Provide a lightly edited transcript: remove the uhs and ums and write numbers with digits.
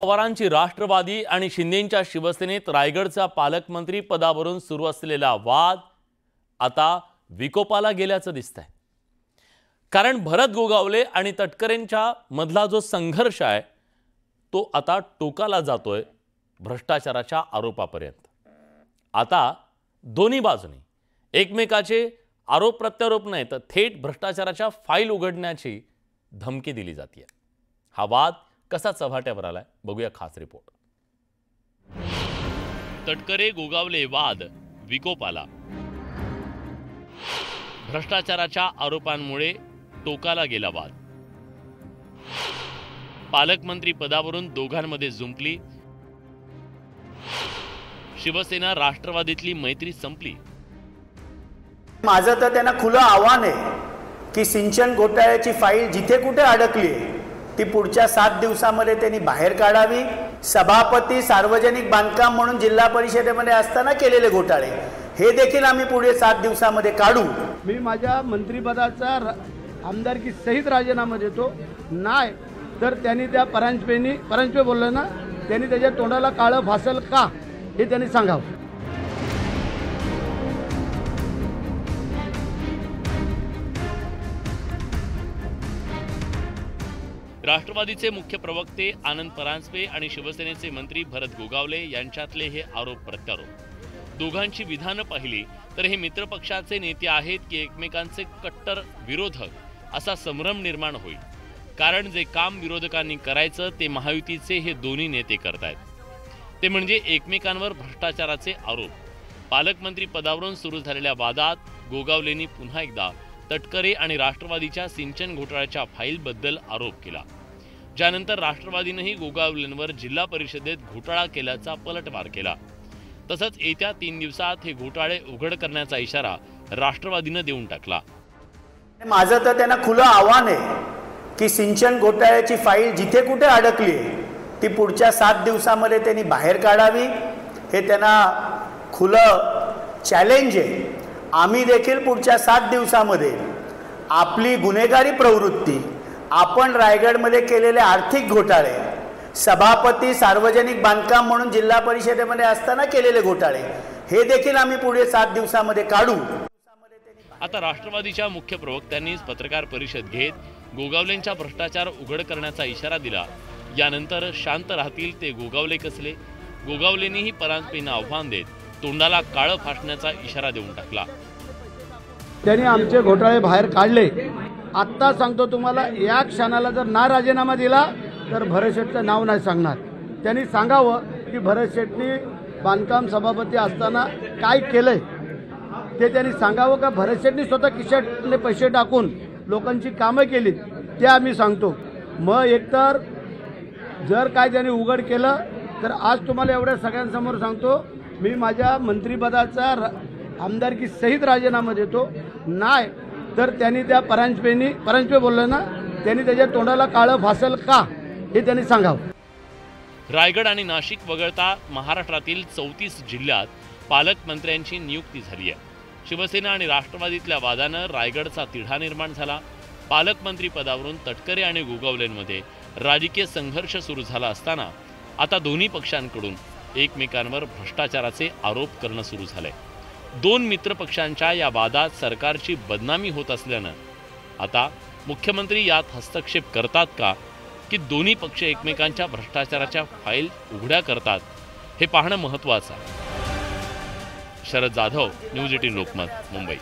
पवारांची राष्ट्रवादी आणि शिंदेंच्या शिवसेनेत रायगडचा पालकमंत्री पदावरून सुरू असलेला वाद आता विकोपाला गेल्याचं दिसतंय। कारण भरत गोगावले आणि तटकरेंच्या मधला जो संघर्ष आहे तो आता टोकाला जातोय भ्रष्टाचाराच्या आरोपापर्यंत। आता दोन्ही बाजूनी एकमेकाचे आरोप प्रत्यारोप नाही तर थेट भ्रष्टाचाराच्या फाईल उघडण्याची धमकी दिली जाते। हा वाद कसा चव्हाट्यावर आलाय बघूया खास रिपोर्ट। तटकरे गोगावले वाद विकोपाला। भ्रष्टाचाराच्या आरोपांमुळे टोकाला गेला वाद। पालकमंत्री पदावरून दोघांमध्ये जुंपली। शिवसेना राष्ट्रवादीतली मैत्री संपली। माझं तर त्यांना खुलं आव्हान आहे की सिंचन घोटाळ्याची फाईल जिथे कुठे अडकली ती पुढच्या 7 दिवसांमध्ये त्यांनी बाहेर काढावी। सभापती सार्वजनिक बांधकाम म्हणून जिल्हा परिषदेमध्ये असताना केलेले घोटाळे हे देखील आम्ही पुढे 7 दिवसांमध्ये काढू। मी माझ्या मंत्रिपदाचा आमदारकी सहित राजीनामा देतो। नाही तर त्यांनी त्या परांजपे बोललं ना, त्यांनी त्याच्या तोंडाला काळं फासल का हे त्यांनी सांगावं। राष्ट्रवादीचे मुख्य प्रवक्ते आनंद परांजपे आणि शिवसेनेचे मंत्री भरत गोगावले यांच्यातले हे आरोप प्रत्यारोप। दोघांची विधानं पाहिली तर हे मित्रपक्षाचे नेते आहेत की एकमेकांचे कट्टर विरोधक असा संभ्रम निर्माण होईल। कारण जे काम विरोधकांनी करायचं ते महायुतीचे हे दोन्ही नेते करतायत, ते म्हणजे एकमेकांवर भ्रष्टाचाराचे आरोप। पालकमंत्री पदावरून सुरू झालेल्या वादात गोगावलेंनी पुन्हा एकदा तटकरे आणि राष्ट्रवादीच्या सिंचन घोटाळ्याच्या फाईलबद्दल आरोप केला, ज्यानंतर राष्ट्रवादीनेही गोगावलेंवर जिल्हा परिषदेत घोटाळा केल्याचा पलटवार केला। तसंच येत्या 3 दिवसात हे घोटाळे उघड करण्याचा इशारा राष्ट्रवादीने देऊन टाकला। माझं तर त्यांना खुलं आव्हान आहे की सिंचन घोटाळ्याची फाईल जिथे कुठे अडकली ती पुढच्या 7 दिवसांमध्ये त्यांनी बाहेर काढावी। हे त्यांना खुलं चॅलेंज आहे। आम्ही देखील पुढच्या 7 दिवसांमध्ये आपली गुन्हेगारी प्रवृत्ती, आपण रायगडमध्ये केलेले आर्थिक घोटाळे, सभापती सार्वजनिक बांधकाम म्हणून जिल्हा परिषदेमध्ये असताना केलेले घोटाळे हे देखील आम्ही पुढे 7 दिवसांमध्ये काढू। आता राष्ट्रवादीच्या मुख्य प्रवक्त्यांनीच पत्रकार परिषद घेत गोगावलेंच्या भ्रष्टाचार उघड करण्याचा इशारा दिला। यानंतर शांत राहतील ते गोगावले कसले? गोगावलेंनीही परांजपेंना आव्हान देत तोंडाला काळं फासण्याचा इशारा देऊन टाकला। त्यांनी आमचे घोटाळे बाहेर काढले। आत्ता सांगतो तुम्हाला, या क्षणाला जर ना राजीनामा दिला तर भरत शेठचं नाव नाही सांगणार। त्यांनी सांगावं की भरत शेठनी बांधकाम सभापती असताना काय केलंय ते त्यांनी सांगावं का भरत शेठनी स्वतः खिशातले पैसे टाकून लोकांची कामं केली ते आम्ही सांगतो। मग एकतर जर काय त्यांनी उघड केलं तर आज तुम्हाला एवढ्या सगळ्यांसमोर सांगतो, मी माझ्या मंत्रिपदाचा आमदारकी सहित राजीनामा देतो। नाही तर त्यांनी त्या परांजपे बोललं ना, त्यांनी त्याच्या तोंडाला काळं फासल का हे त्यांनी सांगावं। रायगड आणि नाशिक वगळता महाराष्ट्रातील 34 जिल्ह्यात पालकमंत्र्यांची नियुक्ती झाली आहे। शिवसेना आणि राष्ट्रवादीतल्या वादानं रायगडचा तिढा निर्माण झाला। पालकमंत्री पदावरून तटकरे आणि गोगावलेंमध्ये राजकीय संघर्ष सुरू झाला असताना आता दोन्ही पक्षांकडून एकमेकांवर भ्रष्टाचाराचे आरोप करणं सुरू झालंय। 2 मित्रपक्षांच्या या वादात सरकारची बदनामी होत असल्यानं आता मुख्यमंत्री यात हस्तक्षेप करतात का की दोन्ही पक्ष एकमेकांच्या भ्रष्टाचाराच्या फाईल उघड्या करतात हे पाहणं महत्त्वाचं आहे। शरद जाधव, न्यूज 18 लोकमत, मुंबई।